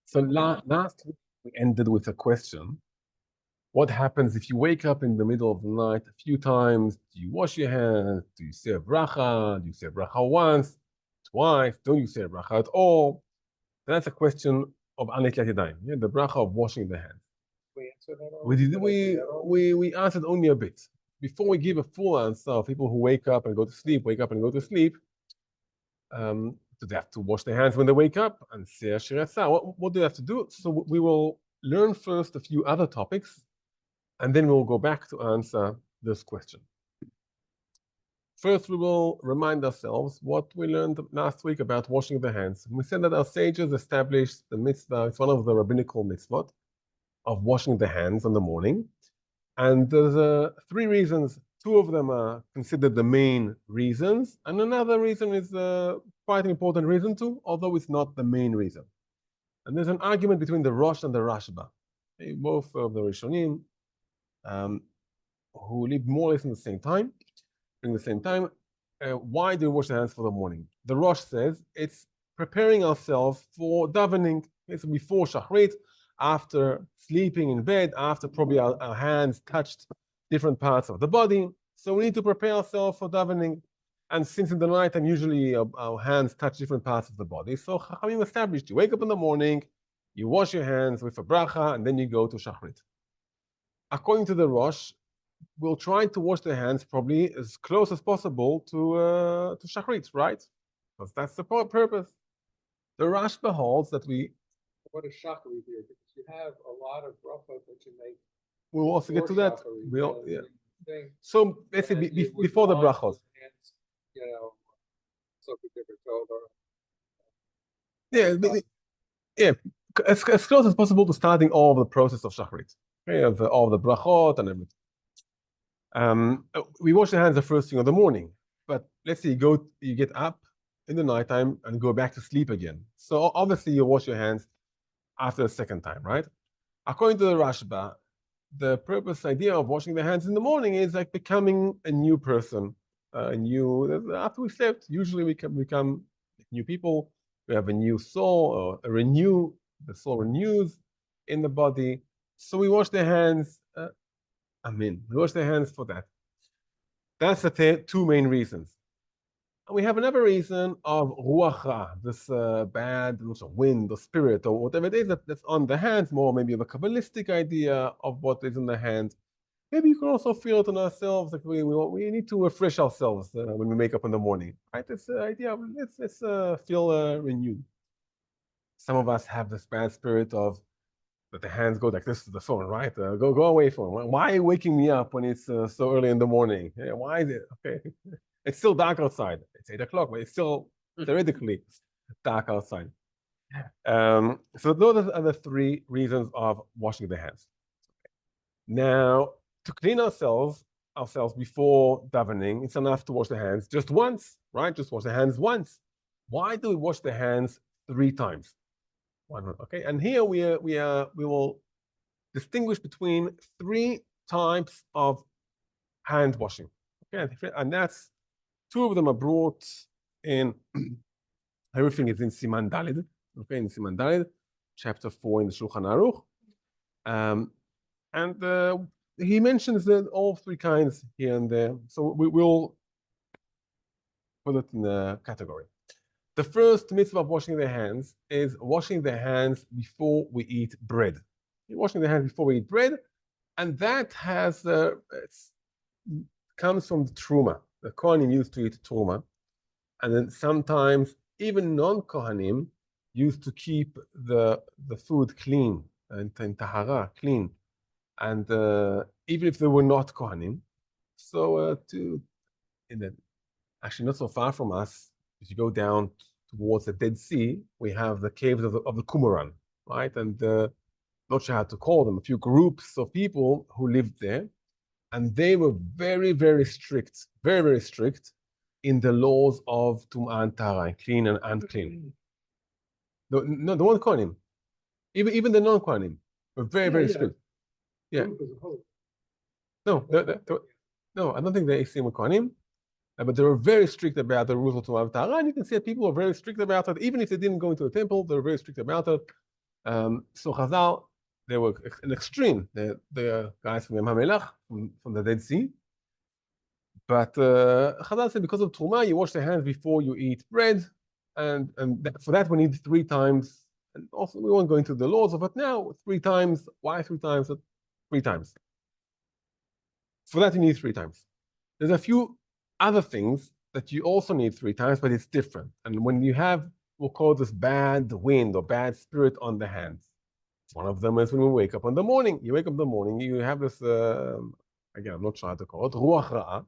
So last week we ended with a question. What happens if you wake up in the middle of the night a few times? Do you wash your hands? Do you say a bracha? Do you say a bracha once, twice? Don't you say a bracha at all? That's a question of anetilat yadayim, the bracha of washing the hands. We answered that We answered only a bit. Before we give a full answer of people who wake up and go to sleep, do they have to wash their hands when they wake up and say Asher Yatzah? What do they have to do? So we will learn first a few other topics, and then we'll go back to answer this question. First, we will remind ourselves what we learned last week about washing the hands. We said that our sages established the mitzvah, it's one of the rabbinical mitzvot, of washing the hands in the morning. And there's three reasons. Two of them are considered the main reasons, and another reason is quite an important reason too, although it's not the main reason. And there's an argument between the Rosh and the Rashba, both of the Rishonim, who lived more or less in the same time. During the same time, why do we wash the hands for the morning? The Rosh says it's preparing ourselves for davening. It's before Shachrit, after sleeping in bed, after probably our hands touched different parts of the body. So we need to prepare ourselves for davening. And since in the night, usually our hands touch different parts of the body. So Chachamim established, you wake up in the morning, you wash your hands with a bracha, and then you go to Shachrit. According to the Rosh, we'll try to wash the hands probably as close as possible to Shachrit, right? Because that's the purpose. The Rashba holds that what is Shachrit here? Because you have a lot of brachot that you make. We'll also get to that. So basically, before the brachos. Yeah, as close as possible to starting all of the process of Shachrit. Okay, of all the brachot and everything. We wash the hands the first thing of the morning, but let's say you get up in the nighttime and go back to sleep again. So obviously you wash your hands after the second time, right? According to the Rashba, the idea of washing the hands in the morning is like becoming a new person, after we slept. Usually we can become new people. We have a new soul, or the soul renews in the body. So we wash the hands. We wash the hands for that. That's the two main reasons. And we have another reason of ruach ra, this bad wind or spirit or whatever it is that's on the hands, more maybe of a Kabbalistic idea of what is in the hands. Maybe you can also feel it on ourselves, like we need to refresh ourselves when we wake up in the morning, right? It's the idea of let's feel renewed. Some of us have this bad spirit of that the hands go like this to the phone, right? Go away phone. Why are you waking me up when it's so early in the morning? Yeah, why is it? Okay. It's still dark outside. It's 8 o'clock, but it's still theoretically dark outside. So those are the three reasons of washing the hands. Now, to clean ourselves before davening, it's enough to wash the hands just once, right? Just wash the hands once. Why do we wash the hands 3 times? Okay, and here we will distinguish between 3 types of hand washing. Okay, and that's 2 of them are brought in. Everything is in Siman Daled. Okay, in Siman Daled, chapter 4 in the Shulchan Aruch, and he mentions that all 3 kinds here and there. So we will put it in the category. The first mitzvah of washing the hands is washing the hands before we eat bread. You're washing the hands before we eat bread, and that comes from the truma. The Kohanim used to eat truma, and then sometimes even non-Kohanim used to keep the food clean and tahara clean, and even if they were not Kohanim. So actually not so far from us, if you go down towards the Dead Sea, we have the caves of the Qumran, right? And not sure how to call them, a few groups of people who lived there, and they were very, very strict, very, very strict in the laws of Tum'ah and Tahara, clean and unclean. The one Kohanim, even the non-Kohanim were very, very strict. Yeah. No, I don't think they were Kohanim. But they were very strict about the rules of Tum'ah and Tahara, and you can see that people were very strict about it. Even if they didn't go into the temple, they were very strict about it. So Chazal, they were an extreme. The guys from Yam HaMelach, from the Dead Sea. But Chazal said because of Truma, you wash your hands before you eat bread. And for that, we need 3 times. And also, we won't go into the laws of it now. 3 times. Why 3 times? 3 times. For that, you need 3 times. There's a few other things that you also need 3 times, but it's different. And when you have, we'll call this bad wind or bad spirit on the hands. One of them is when we wake up in the morning. You wake up in the morning, you have this, again, I'm not sure how to call it, ruach ra'ah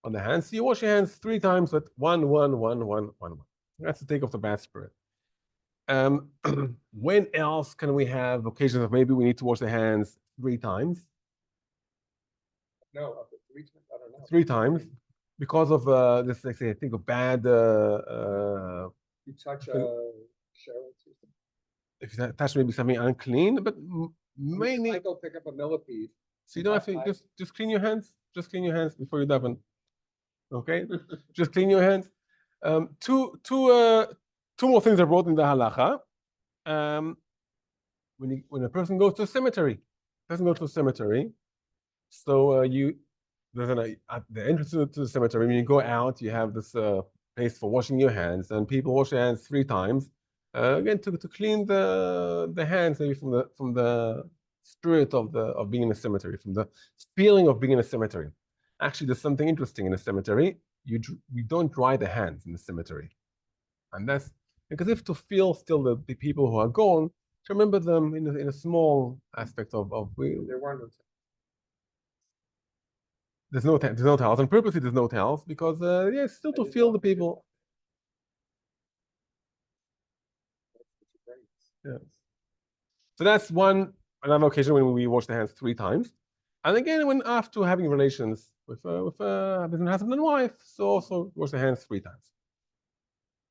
on the hands. So you wash your hands 3 times with 1, 1, 1, 1, 1, 1. That's to take off the bad spirit. When else can we have occasions of maybe we need to wash the hands 3 times? No, up to 3 times. I don't know. 3 times because of this. Like say, I think of bad. You touch a shower system. If you touch maybe something unclean, but mainly. I go pick up a millipede. So you don't have to just clean your hands. Just clean your hands before you daven. Okay, just clean your hands. Two more things are brought in the halacha. When a person goes to a cemetery, so there's at the entrance to the cemetery. When you go out, you have this place for washing your hands, and people wash their hands 3 times. Again, to clean the hands, maybe from the spirit of being in a cemetery, from the feeling of being in a cemetery. Actually, there's something interesting in a cemetery. We don't dry the hands in the cemetery, and that's because if to feel still the people who are gone, to remember them in a small aspect of There weren't no. there's no towels, and purposely there's no towels because still to feel the people. Yeah. So that's another occasion when we wash the hands 3 times, and again when after having relations with between husband and wife, so also wash the hands 3 times.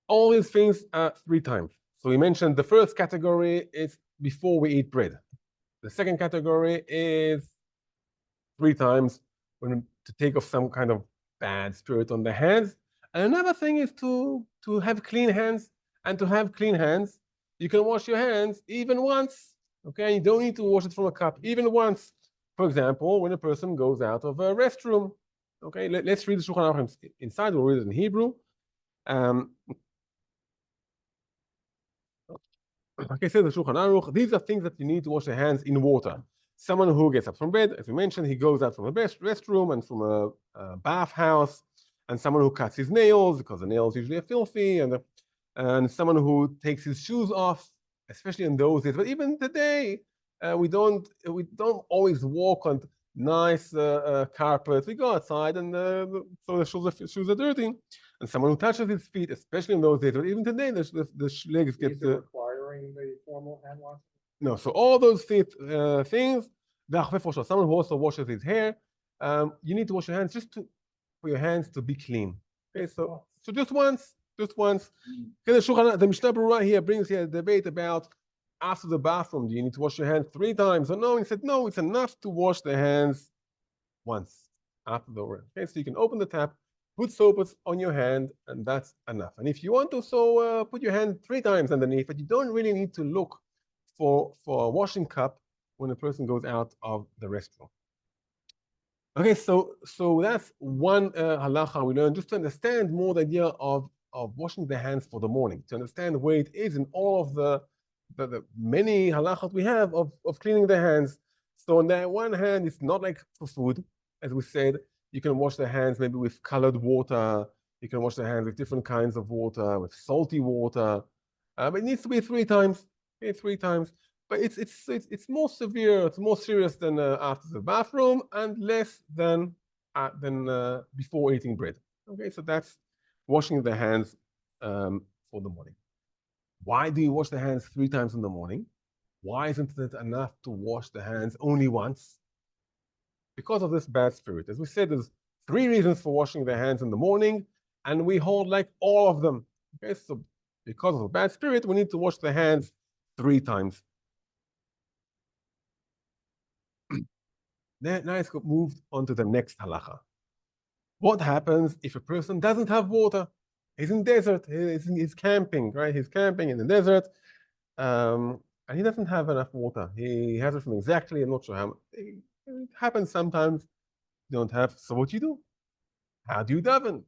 All these things 3 times. So we mentioned the first category is before we eat bread. The second category is 3 times to take off some kind of bad spirit on the hands. And another thing is to have clean hands. And to have clean hands, you can wash your hands even once. Okay, you don't need to wash it from a cup, even once. For example, when a person goes out of a restroom. Okay, let's read the Shulchan Aruch inside. We'll read it in Hebrew. Okay, says the Shulchan Aruch, these are things that you need to wash your hands in water. Someone who gets up from bed, as we mentioned, he goes out from a restroom and from a bathhouse, and someone who cuts his nails because the nails usually are filthy, and someone who takes his shoes off, especially in those days. But even today, we don't always walk on nice carpets. We go outside, and so the shoes are dirty. And someone who touches his feet, especially in those days, but even today, the legs get requiring the formal hand washing. No, so all those things, someone who also washes his hair, you need to wash your hands for your hands to be clean. Okay, so just once. Okay, the Mishnah Berurah here brings here a debate about after the bathroom, do you need to wash your hands 3 times? Or no, he said, no, it's enough to wash the hands once after the rinse. Okay, so you can open the tap, put soap on your hand, and that's enough. And if you want to, put your hand 3 times underneath, but you don't really need to look for a washing cup when a person goes out of the restroom. Okay, so that's one halacha we learned just to understand more the idea of washing the hands for the morning, to understand where it is in all of the many halachot we have of cleaning the hands. So on the one hand, it's not like for food, as we said. You can wash the hands maybe with colored water. You can wash the hands with different kinds of water, with salty water. But it needs to be 3 times. Okay, 3 times. But it's more severe. It's more serious than after the bathroom, and less than before eating bread. Okay, so that's washing the hands for the morning. Why do you wash the hands 3 times in the morning? Why isn't it enough to wash the hands only once? Because of this bad spirit. As we said, there's 3 reasons for washing the hands in the morning, and we hold like all of them. Okay, so because of the bad spirit, we need to wash the hands 3 times. Now let's move on to the next halacha. What happens if a person doesn't have water? He's in desert. He's camping, right? He's camping in the desert, and and he doesn't have enough water. He has it from exactly, I'm not sure how. It happens sometimes. You don't have. So what do you do? How do you daven?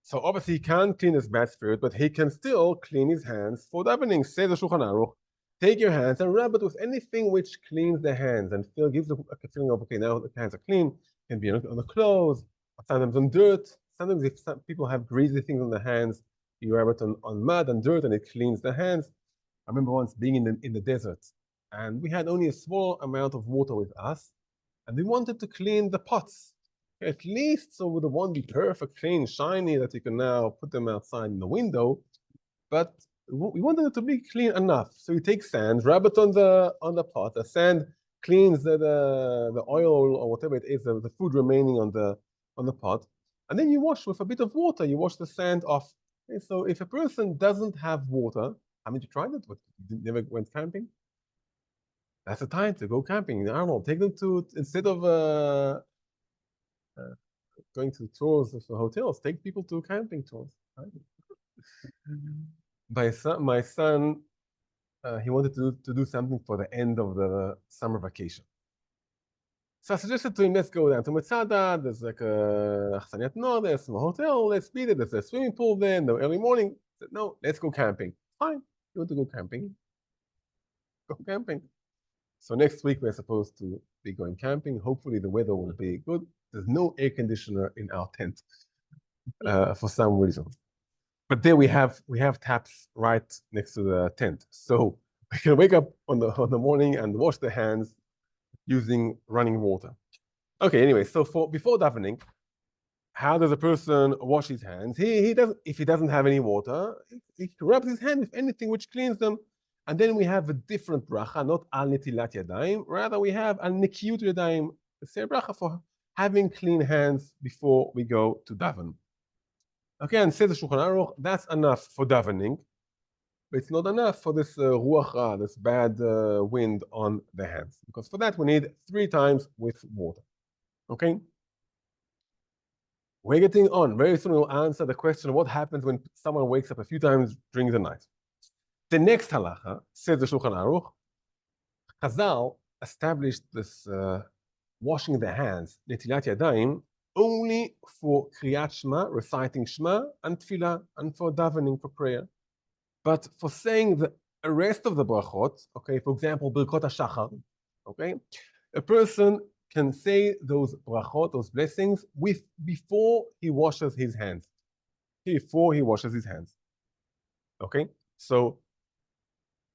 So obviously he can't clean his bad spirit, but he can still clean his hands for davening. Says the Shulchan Aruch, take your hands and rub it with anything which cleans the hands and gives a feeling of, okay, now the hands are clean. It can be on the clothes, sometimes on dirt. Sometimes if some people have greasy things on their hands, you rub it on mud and dirt and it cleans the hands. I remember once being in the desert and we had only a small amount of water with us and we wanted to clean the pots. At least so they won't be perfect, clean, shiny, that you can now put them outside in the window. But we wanted it to be clean enough. So you take sand, rub it on the pot. The sand cleans the oil or whatever it is, the food remaining on the pot. And then you wash with a bit of water. You wash the sand off. Okay, so if a person doesn't have water, haven't you tried it? What, you never went camping? That's the time to go camping. I don't know. Take them to, instead of going to tours of the hotels, take people to camping tours. Right? My son, he wanted to do something for the end of the summer vacation. So I suggested to him, let's go down to Metzada. There's like a Achsaniat Nor, there's a hotel, let's be there. There's a swimming pool there in the early morning. I said, no, let's go camping. Fine, you want to go camping? Go camping. So next week we're supposed to be going camping. Hopefully the weather will be good. There's no air conditioner in our tent for some reason. But there we have taps right next to the tent. So we can wake up on the morning and wash the hands using running water. Okay, anyway, so before davening, how does a person wash his hands? He doesn't, if he doesn't have any water, he rubs his hand with anything which cleans them. And then we have a different bracha, not al netilat yadayim, rather we have al nikiyut yadayim, the bracha for having clean hands before we go to daven. Okay, and says the Shulchan Aruch, that's enough for davening, but it's not enough for this ruach ra, this bad wind on the hands, because for that we need 3 times with water. Okay? We're getting on. Very soon we'll answer the question, what happens when someone wakes up a few times during the night? The next halacha, says the Shulchan Aruch, Chazal established this washing the hands, netilat yadayim, only for kriyat Shema, reciting Shema, and tefillah, and for davening, for prayer. But for saying the rest of the brachot, okay, for example, Birkot HaShachar, okay, a person can say those brachot, those blessings, before he washes his hands. Before he washes his hands. Okay? So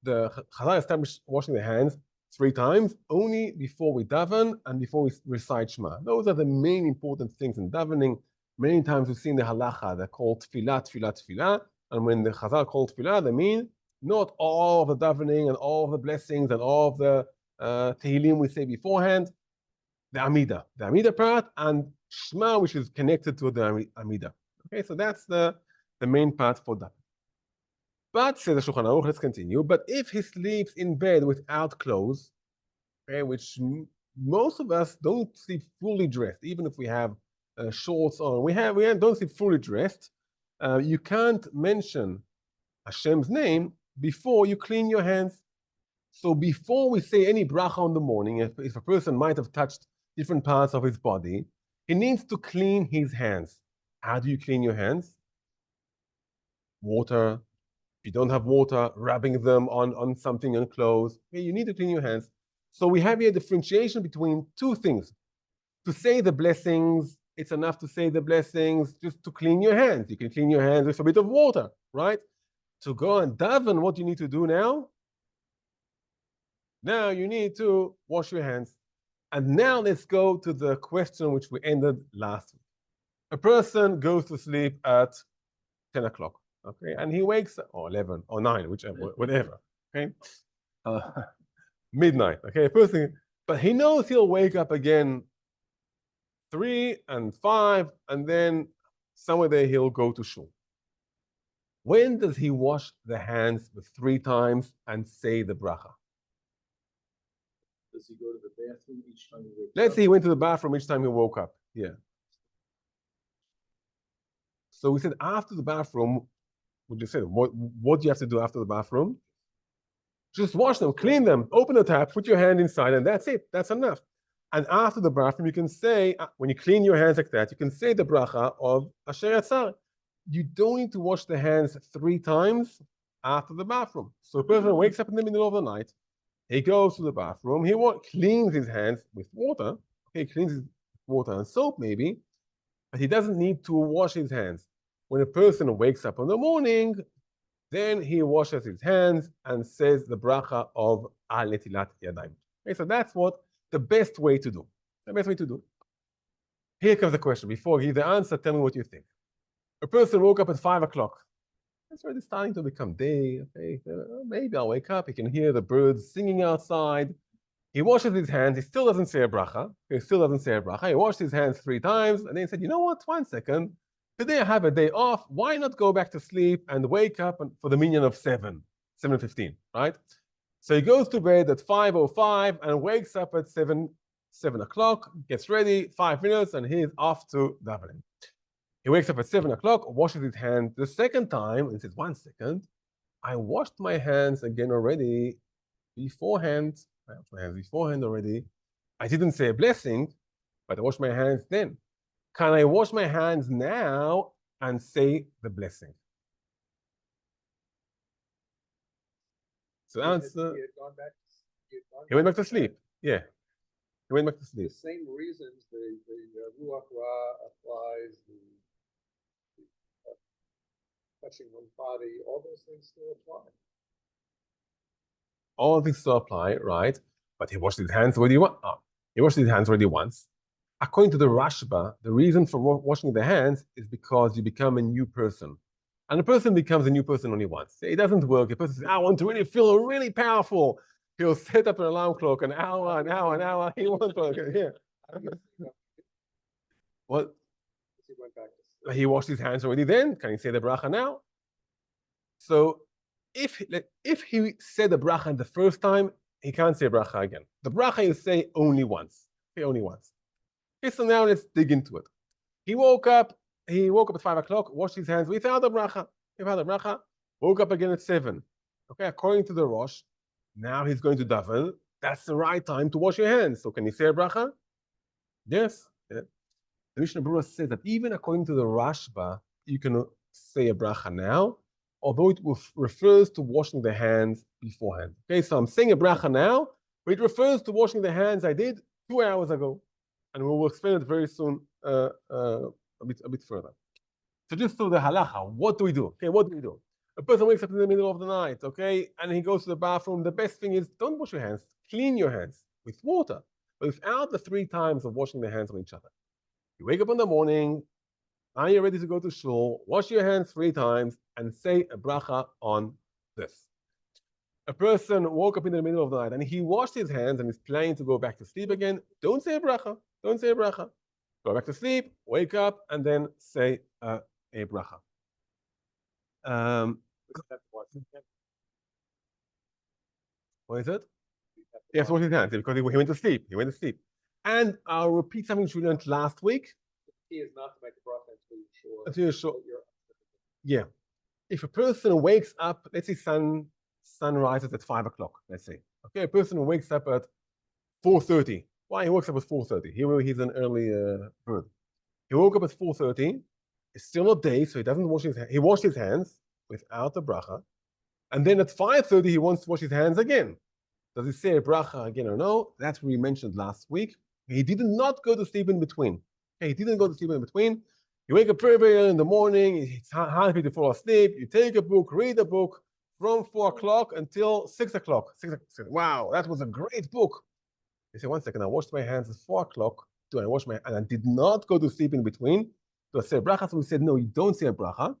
the Chazal established washing the hands 3 times, only before we daven and before we recite Shema. Those are the main important things in davening. Many times we've seen the halacha, they're called tefillah, tefillah, tefillah. And when the Chazal called tefillah, they mean not all of the davening and all of the blessings and all of the tehillim we say beforehand, the Amida part, and Shema, which is connected to the Amida. Okay, so that's the main part for that. But, says the Shulchan Aruch, let's continue. But if he sleeps in bed without clothes, okay, which most of us don't sleep fully dressed, even if we have shorts on, we don't sleep fully dressed. You can't mention Hashem's name before you clean your hands. So before we say any bracha in the morning, if a person might have touched different parts of his body, he needs to clean his hands. How do you clean your hands? Water. If you don't have water, rubbing them on something, on clothes. Okay, you need to clean your hands. So we have here a differentiation between 2 things. To say the blessings, it's enough to say the blessings just to clean your hands. You can clean your hands with a bit of water, right? To go and daven, what you need to do now? Now you need to wash your hands. And now let's go to the question which we ended last week. A person goes to sleep at 10 o'clock, okay? And he wakes up, or 11, or 9, whichever, whatever, okay? Midnight, okay? A person, but he knows he'll wake up again 3 and 5, and then somewhere there he'll go to shul. When does he wash the hands the 3 times and say the bracha? Does he go to the bathroom each time he wakes up? Let's say he went to the bathroom each time he woke up. Yeah. So we said after the bathroom, we just said, what do you have to do after the bathroom? Just wash them, clean them, open the tap, put your hand inside, and that's it. That's enough. And after the bathroom, you can say, when you clean your hands like that, you can say the bracha of Asher Yatzar. You don't need to wash the hands 3 times after the bathroom. So a person wakes up in the middle of the night, he goes to the bathroom, he cleans his hands with water, okay, cleans his water and soap maybe, but he doesn't need to wash his hands. When a person wakes up in the morning, then he washes his hands and says the bracha of Al Netilat Yadayim. Okay, so that's what the best way to do. The best way to do. Here comes the question. Before I give the answer, tell me what you think. A person woke up at 5 o'clock. It's already starting to become day. Okay, maybe I'll wake up. He can hear the birds singing outside. He washes his hands. He still doesn't say a bracha. He still doesn't say a bracha. He washed his hands 3 times, and then he said, you know what? 1 second. Today I have a day off. Why not go back to sleep and wake up for the minyan of 7:15, right? So he goes to bed at 5:05 and wakes up at 7 o'clock, gets ready, 5 minutes, and he's off to davening. He wakes up at 7 o'clock, washes his hands the second time, and says, 1 second, I washed my hands again already beforehand. I washed my hands beforehand already. I didn't say a blessing, but I washed my hands then. Can I wash my hands now and say the blessing? So the answer, he went back to sleep. Yeah, he went back to sleep. The same reasons the Ruach Ra applies, the touching one's body, all those things still apply. All things still apply, right? But he washed his hands already once. He washed his hands already once. According to the Rashba, the reason for washing the hands is because you become a new person. And a person becomes a new person only once. It doesn't work. A person says, I want to really feel really powerful. He'll set up an alarm clock, an hour. He wants to, yeah. What? He went back to sleep. He washed his hands already then. Can he say the bracha now? So if he said the bracha the first time, he can't say bracha again. The bracha you say only once. Okay, only once. Okay, so now let's dig into it. He woke up at 5 o'clock, washed his hands without the bracha, woke up again at 7. Okay, according to the Rosh, now he's going to daven. That's the right time to wash your hands. So can you say a bracha? Yes. Yeah. The Mishnah Berurah says that even according to the Rashba, you can say a bracha now, although it refers to washing the hands beforehand. Okay, so I'm saying a bracha now, but it refers to washing the hands I did 2 hours ago. And we will explain it very soon a bit further. So just through the halacha, what do we do? Okay, what do we do? A person wakes up in the middle of the night, okay, and he goes to the bathroom. The best thing is don't wash your hands, clean your hands with water, but without the 3 times of washing the hands on each other. You wake up in the morning, now you're ready to go to shul, wash your hands 3 times, and say a bracha on this. A person woke up in the middle of the night and he washed his hands and is planning to go back to sleep again. Don't say a bracha. Don't say a bracha. Go back to sleep, wake up, and then say a bracha. What is it? Yes, wash his hands because he went to sleep. He went to sleep. And I'll repeat something we learned last week. The key is not to make a bracha until you're sure. Until you're sure. Yeah. If a person wakes up, let's say sun rises at 5 o'clock, let's say. Okay, a person who wakes up at 4:30. Why he wakes up at 4:30? He's an early bird. He woke up at 4:30. It's still not day, so he doesn't wash his hands. He washed his hands without the bracha. And then at 5:30, he wants to wash his hands again. Does he say a bracha again or no? That's what we mentioned last week. He did not go to sleep in between. Okay, he didn't go to sleep in between. You wake up very, very early in the morning. It's hard for you to fall asleep. You take a book, read a book from 4 o'clock until 6 o'clock. Wow, that was a great book. You say, 1 second, I washed my hands at 4 o'clock. Do I wash my hands? And I did not go to sleep in between. Do I say a bracha? So we said, no, you don't say a bracha.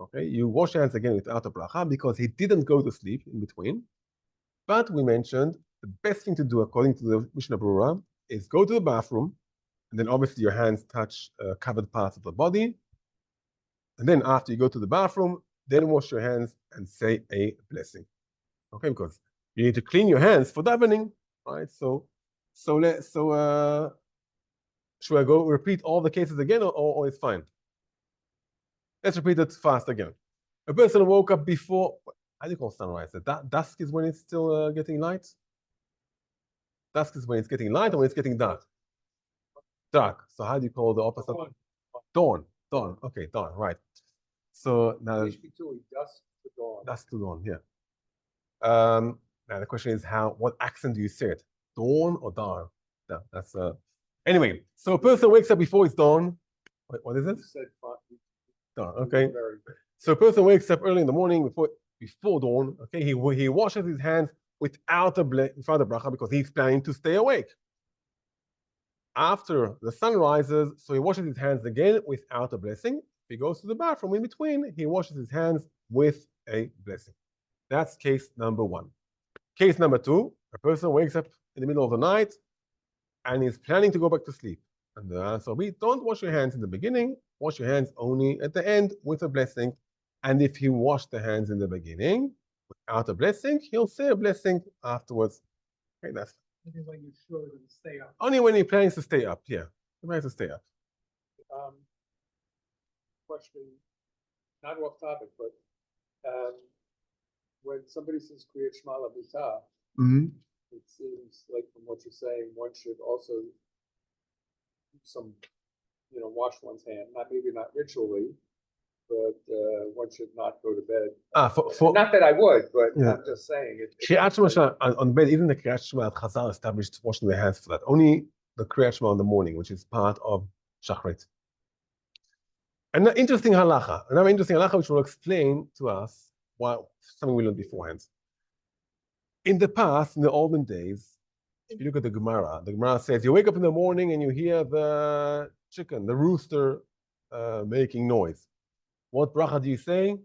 Okay, you wash your hands again without a bracha because he didn't go to sleep in between. But we mentioned the best thing to do according to the Mishnah Berurah is go to the bathroom, and then obviously your hands touch covered parts of the body. And then after you go to the bathroom, then wash your hands and say a blessing. Okay, because you need to clean your hands for davening, right? So should I go repeat all the cases again, or it's fine? Let's repeat it fast again. A person woke up before. How do you call sunrise? Dusk is when it's still getting light? Dusk is when it's getting light or when it's getting dark? Dark. So how do you call the opposite? Dawn. Dawn. Okay, dawn, right. So now between dusk to dawn. dusk to dawn, yeah. Now the question is what accent do you say it? Dawn or dawn? No, that's anyway, so a person wakes up before it's dawn. What is it? You said Dawn, okay. So a person wakes up early in the morning before dawn, okay, he washes his hands without a bracha because he's planning to stay awake. After the sun rises, so he washes his hands again without a blessing. If he goes to the bathroom in between, he washes his hands with a blessing. That's case number one. Case number two, a person wakes up in the middle of the night and is planning to go back to sleep. And the answer will be, don't wash your hands in the beginning, wash your hands only at the end with a blessing. And if he washed the hands in the beginning without a blessing, he'll say a blessing afterwards. Okay, that's when you're sure to stay up. only when he plans to stay up, yeah. He plans to stay up. Question, not off topic, but when somebody says Kriyat Shema L'Bita, it seems like from what you're saying, one should also wash one's hand. Maybe not ritually, but one should not go to bed. Not that I would, but yeah. I'm just saying it. Kriyat Shema on bed, even the Kriyat Shema that Chazal established washing their hands for that. Only the Kriyat Shema in the morning, which is part of Shachrit. Another interesting halacha, which will explain to us something we learned beforehand. In the past, in the olden days, if you look at the Gemara says you wake up in the morning and you hear the chicken, the rooster, making noise. What bracha do you say?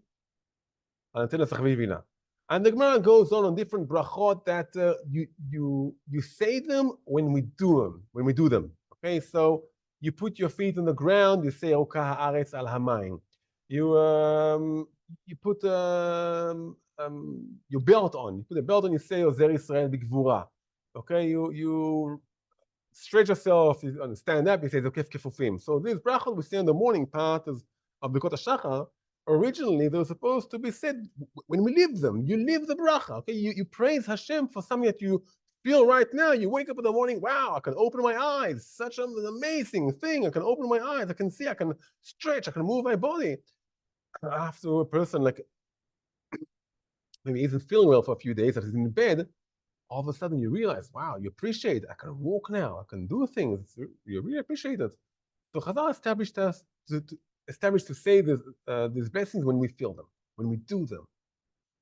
And the Gemara goes on different brachot that you say them when we do them. Okay, so you put your feet on the ground, you say Oka haaretz al hamayim. You put your belt on. You put a belt on, you say Ozer Yisrael b'gvura. Okay, you stretch yourself, you stand up, you say Zokef kefufim. So these brachot we say in the morning part of Birkot HaShachar, originally they were supposed to be said when we live them. You live the bracha. Okay, you praise Hashem for something that you feel right now. You wake up in the morning, wow, I can open my eyes. Such an amazing thing. I can open my eyes. I can see, I can stretch, I can move my body. After a person maybe isn't feeling well for a few days, that is in bed, all of a sudden you realize, wow, you appreciate it. I can walk now. I can do things. You really appreciate it. So Chazal established to say these blessings when we feel them, when we do them.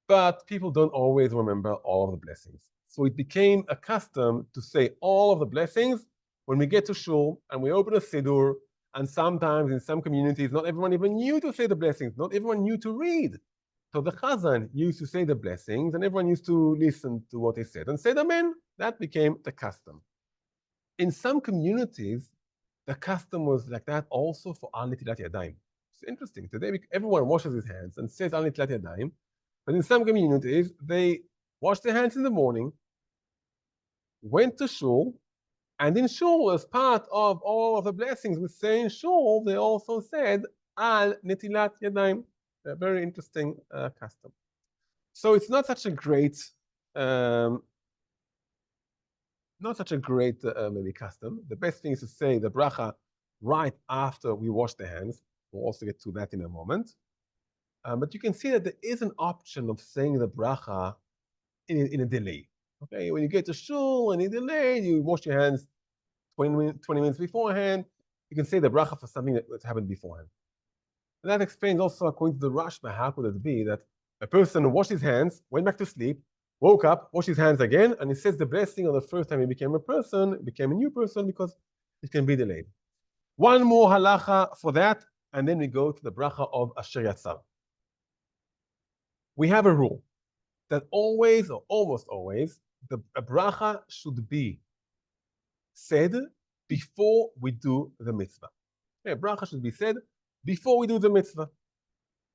But people don't always remember all of the blessings. So it became a custom to say all of the blessings when we get to shul and we open a siddur, and sometimes in some communities, not everyone even knew to say the blessings, not everyone knew to read. So the Chazan used to say the blessings and everyone used to listen to what he said and say amen. That became the custom. In some communities, the custom was like that also for Al Netilat Yadayim. It's interesting. Today, everyone washes his hands and says Al Netilat Yadayim. But in some communities, they washed their hands in the morning, went to shul, and in shul, as part of all of the blessings we say in shul, they also said Al Netilat Yadayim. A very interesting custom. So it's not such a great, maybe custom. The best thing is to say the bracha right after we wash the hands. We'll also get to that in a moment. But you can see that there is an option of saying the bracha in a delay. Okay, when you get to shul and you delay, you wash your hands 20 minutes beforehand. You can say the bracha for something that's happened beforehand. And that explains also, according to the Rashba, how could it be that a person washed his hands, went back to sleep, woke up, washed his hands again, and he says the blessing on the first time he became a person, became a new person, because it can be delayed. One more halacha for that, and then we go to the bracha of Asher Yatzar. We have a rule that always, or almost always, a bracha should be said before we do the mitzvah. Okay, a bracha should be said before we do the mitzvah.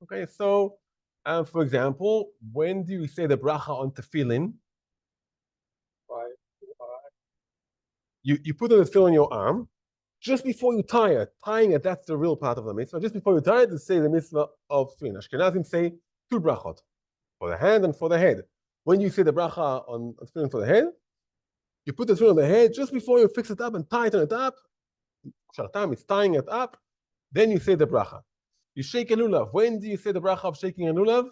Okay, so for example, when do you say the bracha on tefillin? You put the tefillin on your arm just before you tie it. Tying it, that's the real part of the mitzvah. Just before you tie it, you say the mitzvah of tefillin. Ashkenazim say two brachot. for the hand and for the head. When you say the bracha on tefillin for the head, you put the tefillin on the head just before you fix it up and tighten it up. Shartam is tying it up. Then you say the bracha. You shake a lulav. When do you say the bracha of shaking a lulav?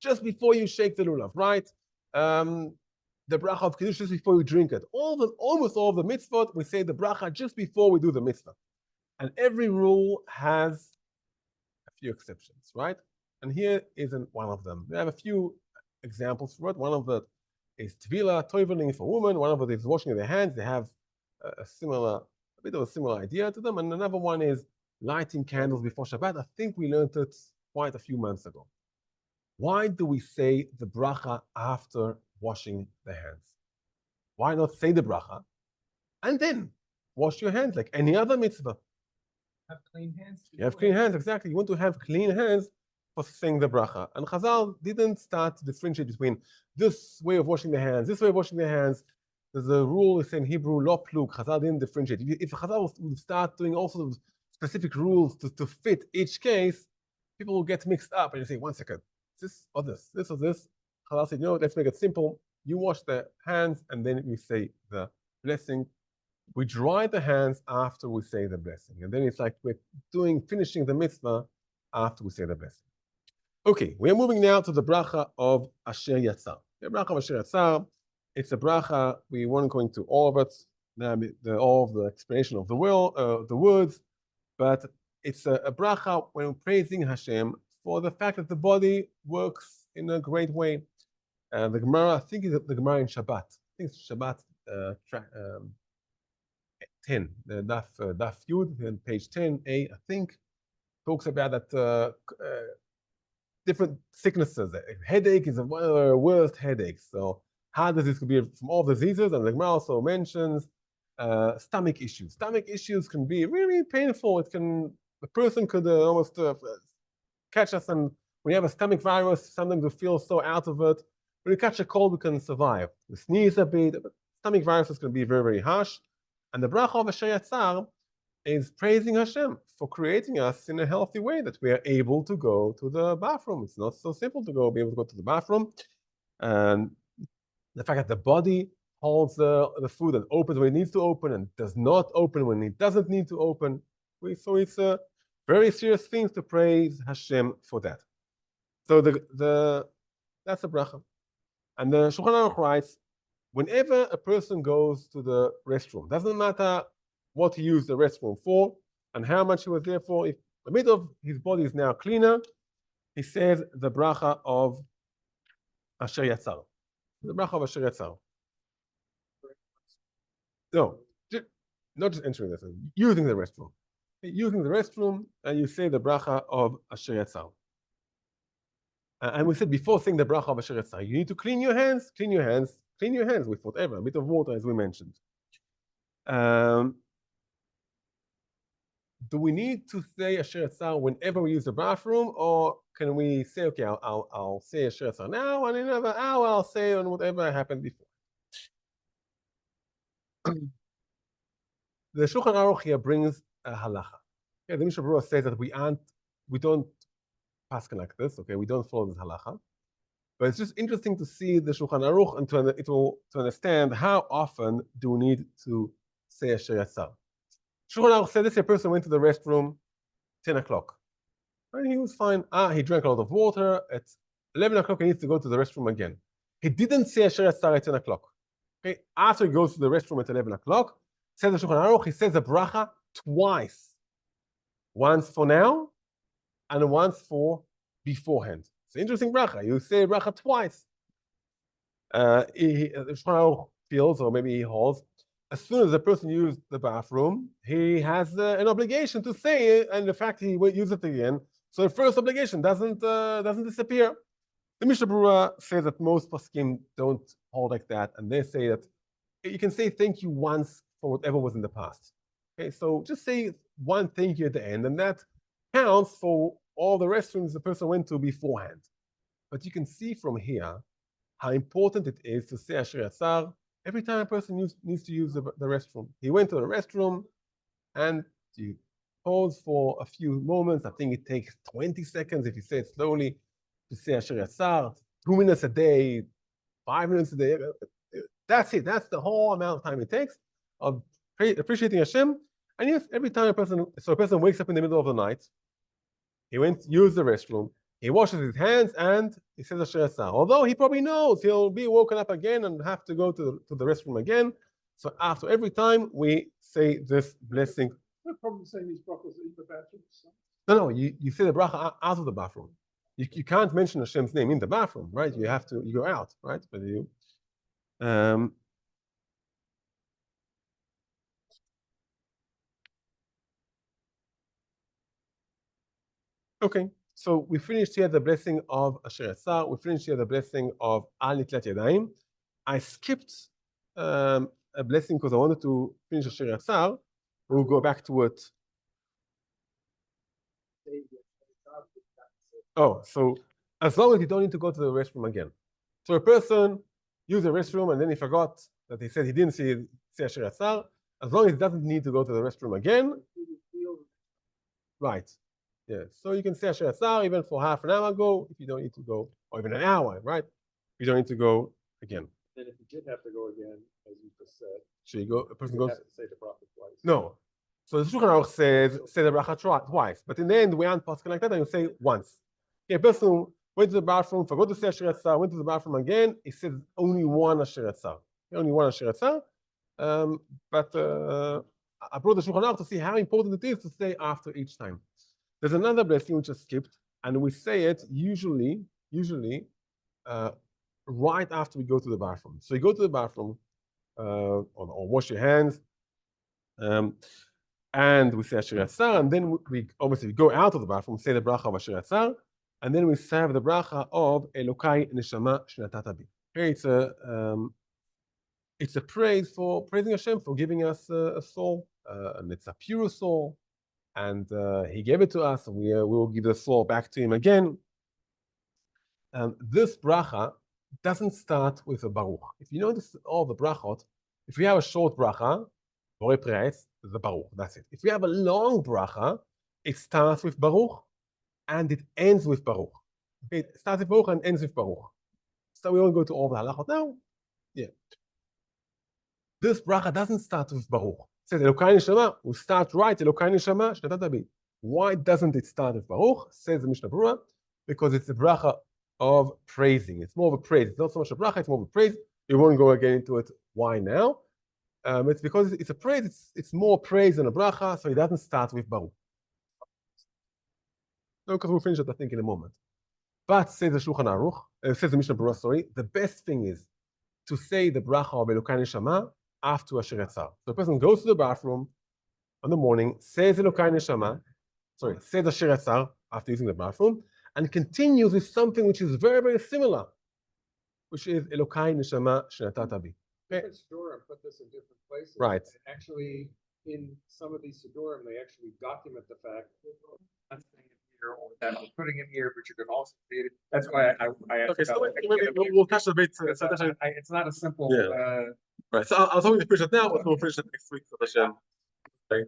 Just before you shake the lulav, right? The bracha of kiddush just before you drink it. Almost all of the mitzvot, we say the bracha just before we do the mitzvah. And every rule has a few exceptions, right? And here isn't one of them. We have a few examples for it. One of it is tvila, toiveling for women. One of it is washing their hands. They have a bit of a similar idea to them. And another one is lighting candles before Shabbat. I think we learned it quite a few months ago. Why do we say the bracha after washing the hands? Why not say the bracha and then wash your hands like any other mitzvah? Have clean hands. You have clean hands, exactly. You want to have clean hands for saying the bracha. And Chazal didn't start to differentiate between this way of washing the hands, this way of washing the hands. There's a rule, it's in Hebrew, lo plug. Chazal didn't differentiate. If Chazal would start doing all sorts of specific rules to fit each case, people will get mixed up and you say, 1 second, this or this, this or this. Chazal said, let's make it simple. You wash the hands and then we say the blessing. We dry the hands after we say the blessing. And then it's like we're finishing the mitzvah after we say the blessing. Okay, we are moving now to the bracha of Asher Yatzar. The bracha of Asher Yatzar, it's a bracha, we won't go into all of it, all of the explanation of the words, but it's a bracha when we're praising Hashem for the fact that the body works in a great way. The Gemara, I think it's the Gemara in Shabbat. I think it's Shabbat 10, the Daf Yud, page 10a, I think, talks about that different sicknesses. Headache is one of the worst headaches. So how does this be from all diseases? And the Gemara also mentions stomach issues. Stomach issues can be really painful. The person could almost catch us, and when you have a stomach virus, sometimes we feel so out of it. When you catch a cold, we can survive. We sneeze a bit, but stomach viruses can be very, very harsh. And the bracha of Asher Yatzar is praising Hashem for creating us in a healthy way, that we are able to go to the bathroom. It's not so simple to be able to go to the bathroom. And the fact that the body holds the food and opens when it needs to open and does not open when it doesn't need to open. So it's a very serious thing to praise Hashem for that. So that's the bracha. And the Shulchan Aruch writes, whenever a person goes to the restroom, doesn't matter what he used the restroom for and how much he was there for, if a bit of his body is now cleaner, he says the bracha of Asher Yatzar. The bracha of Asher Yatzar. No, not just entering this, using the restroom. Using the restroom, and you say the bracha of Asher Yatzar. And we said before saying the bracha of Asher Yatzar, you need to clean your hands with whatever, a bit of water, as we mentioned. Do we need to say Asher Yatzar whenever we use the bathroom, or can we say, okay, I'll say Asher Yatzar now, and in another hour I'll say on whatever happened before? The Shulchan Aruch here brings a halacha. Okay, the Mishnah Berurah says that we don't paskin like this. Okay, we don't follow this halacha. But it's just interesting to see the Shulchan Aruch and to understand how often do we need to say Asher Yatzar. Shulchan Aruch said this: a person went to the restroom 10 o'clock. And he was fine. He drank a lot of water. At 11 o'clock, he needs to go to the restroom again. He didn't say Asher Yatzar at 10 o'clock. Okay, after he goes to the restroom at 11 o'clock, says the Shulchan Aruch, he says the bracha twice. Once for now, and once for beforehand. It's an interesting bracha. You say bracha twice. The Shulchan Aruch feels, or maybe he holds, as soon as the person used the bathroom, he has an obligation to say it, and the fact he will use it again. So the first obligation doesn't disappear. The Mishnah Berurah says that most poskim don't hold like that, and they say that you can say thank you once for whatever was in the past. Okay, so just say one thank you at the end, and that counts for all the restrooms the person went to beforehand. But you can see from here how important it is to say Asher Yatzar every time a person needs to use the restroom. He went to the restroom and you pause for a few moments. I think it takes 20 seconds if you say it slowly to say Asher Yatzar, 2 minutes a day, 5 minutes a day. That's it. That's the whole amount of time it takes of appreciating Hashem. And yes, every time a person wakes up in the middle of the night, he went use the restroom, he washes his hands, and he says Asher Yatzar. Although he probably knows he'll be woken up again and have to go to the restroom again. So after every time we say this blessing. No problem saying these brachos in the bathroom. No, you say the bracha out of the bathroom. You can't mention Hashem's name in the bathroom, right? You go out, right? But okay, so we finished here the blessing of Asher Yatzar. We finished here the blessing of Al Nitlat Yadayim. I skipped a blessing because I wanted to finish Asher Yatzar. We'll go back to it. Oh, so as long as you don't need to go to the restroom again. So a person used the restroom and then he forgot that he said he didn't say Asher Yatzar. As long as he doesn't need to go to the restroom again. Right. Yeah. So you can say Asher Yatzar even for half an hour ago if you don't need to go, or even an hour, right? You don't need to go again. And if you did have to go again, as you just said, should you go? A person goes. Have to say the bracha twice. No. So the Shulchan Aruch says say the bracha twice, but in the end we aren't passing like that, and you say once. Okay, a person went to the bathroom, forgot to say Asher Yatzar, went to the bathroom again. He said only one Asher Yatzar. Only one Asher Yatzar. But I brought the Shulchan Aruch to see how important it is to say after each time. There's another blessing which I skipped, and we say it usually right after we go to the bathroom. So you go to the bathroom or wash your hands, and we say Asher Yatzar, and then we obviously go out of the bathroom, say the bracha of Asher Yatzar, and then we say the bracha of Elokai Neshama Shnatata Bi. Okay, it's a praise for praising Hashem for giving us a soul, and it's a pure soul, and He gave it to us, and we will give the soul back to Him again. This bracha doesn't start with a baruch. If you notice all the brachot, if we have a short bracha, Borei Preis, the baruch, that's it. If we have a long bracha, it starts with baruch and it ends with baruch. Okay, it starts with baruch and ends with baruch. So we won't go to all the halachot now. Yeah. This bracha doesn't start with baruch. It says Elokai Neshama, we start right, Elokai Neshama, Shnatata Bi. Why doesn't it start with baruch? Says the Mishnah Berurah, because it's a bracha of praising. It's more of a praise. It's not so much a bracha, it's more of a praise. We won't go again into it. Why now? It's because it's a praise. It's more praise than a bracha, so it doesn't start with baruch. No, because we'll finish it, I think, in a moment. But says the Shulchan Aruch, says the Mishnah Berurah, sorry, the best thing is to say the bracha of Elokai Neshama after Asher Yatzar. So the person goes to the bathroom in the morning, says Elokai Neshama, says Asher Yatzar after using the bathroom, and continues with something which is very, very similar, which is Elokai Neshama Shnatata Bi. Different Sidurim put this in different places. Right. And actually, in some of these Sidurim, they actually document the fact that I'm saying it here or that I'm putting it here, but you can also see it. That's why I okay, so we'll touch a bit. It's not a simple. Yeah. Right. So I was hoping to finish it now, but we'll finish it next week. Okay.